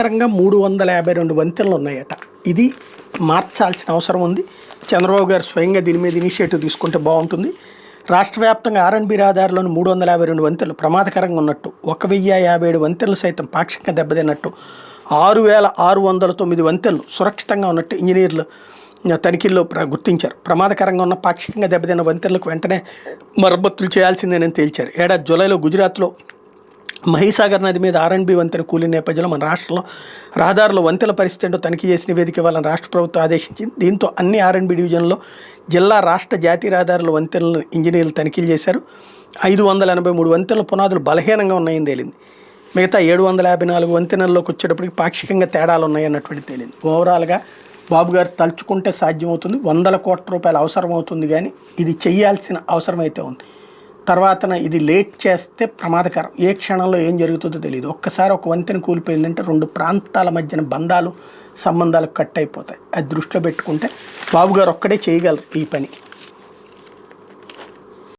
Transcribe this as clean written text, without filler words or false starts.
ప్రకారంగా 352 వంతెనలు ఉన్నాయట. ఇది మార్చాల్సిన అవసరం ఉంది. చంద్రబాబు గారు స్వయంగా దీని మీద ఇనిషియేటివ్ తీసుకుంటే బాగుంటుంది. రాష్ట్ర వ్యాప్తంగా ఆర్ఎన్బి రహదారిలోని 352 వంతెనలు ప్రమాదకరంగా ఉన్నట్టు, 1057 వంతెనలు సైతం పాక్షికంగా దెబ్బతిన్నట్టు, 6609 వంతెనలు సురక్షితంగా ఉన్నట్టు ఇంజనీర్లు తనిఖీల్లో గుర్తించారు. ప్రమాదకరంగా ఉన్న పాక్షికంగా దెబ్బతిన్న వంతెనలకు వెంటనే మరమ్మతులు చేయాల్సిందేనని తేల్చారు. ఏడాది జూలైలో గుజరాత్లో మహీసాగర్ నది మీద ఆర్ఎన్బి వంతెన కూలిన నేపథ్యంలో మన రాష్ట్రంలో రహదారుల వంతెనల పరిస్థితి ఏంటో తనిఖీ చేసి నివేదిక ఇవ్వాలని రాష్ట్ర ప్రభుత్వం ఆదేశించింది. దీంతో అన్ని ఆర్ఎన్బి డివిజన్లో జిల్లా రాష్ట్ర జాతీయ రహదారుల వంతెనలను ఇంజనీర్లు తనిఖీలు చేశారు. 583 వంతెనల పునాదులు బలహీనంగా ఉన్నాయని తేలింది. మిగతా 754 వంతెనల్లోకి వచ్చేటప్పటికి పాక్షికంగా తేడాలు ఉన్నాయన్నటువంటి తేలింది. ఓవరాల్గా బాబు గారు తలుచుకుంటే సాధ్యమవుతుంది. 100 కోట్ల రూపాయలు అవసరం అవుతుంది, కానీ ఇది చేయాల్సిన అవసరం అయితే ఉంది. తర్వాతన ఇది లేట్ చేస్తే ప్రమాదకరం. ఏ క్షణంలో ఏం జరుగుతుందో తెలియదు. ఒక్కసారి ఒక వంతెన కూలిపోయిందంటే 2 ప్రాంతాల మధ్యన సంబంధాలు కట్ అయిపోతాయి. అది దృష్టిలో పెట్టుకుంటే బాబు గారు ఒక్కడే చేయగలరు ఈ పని.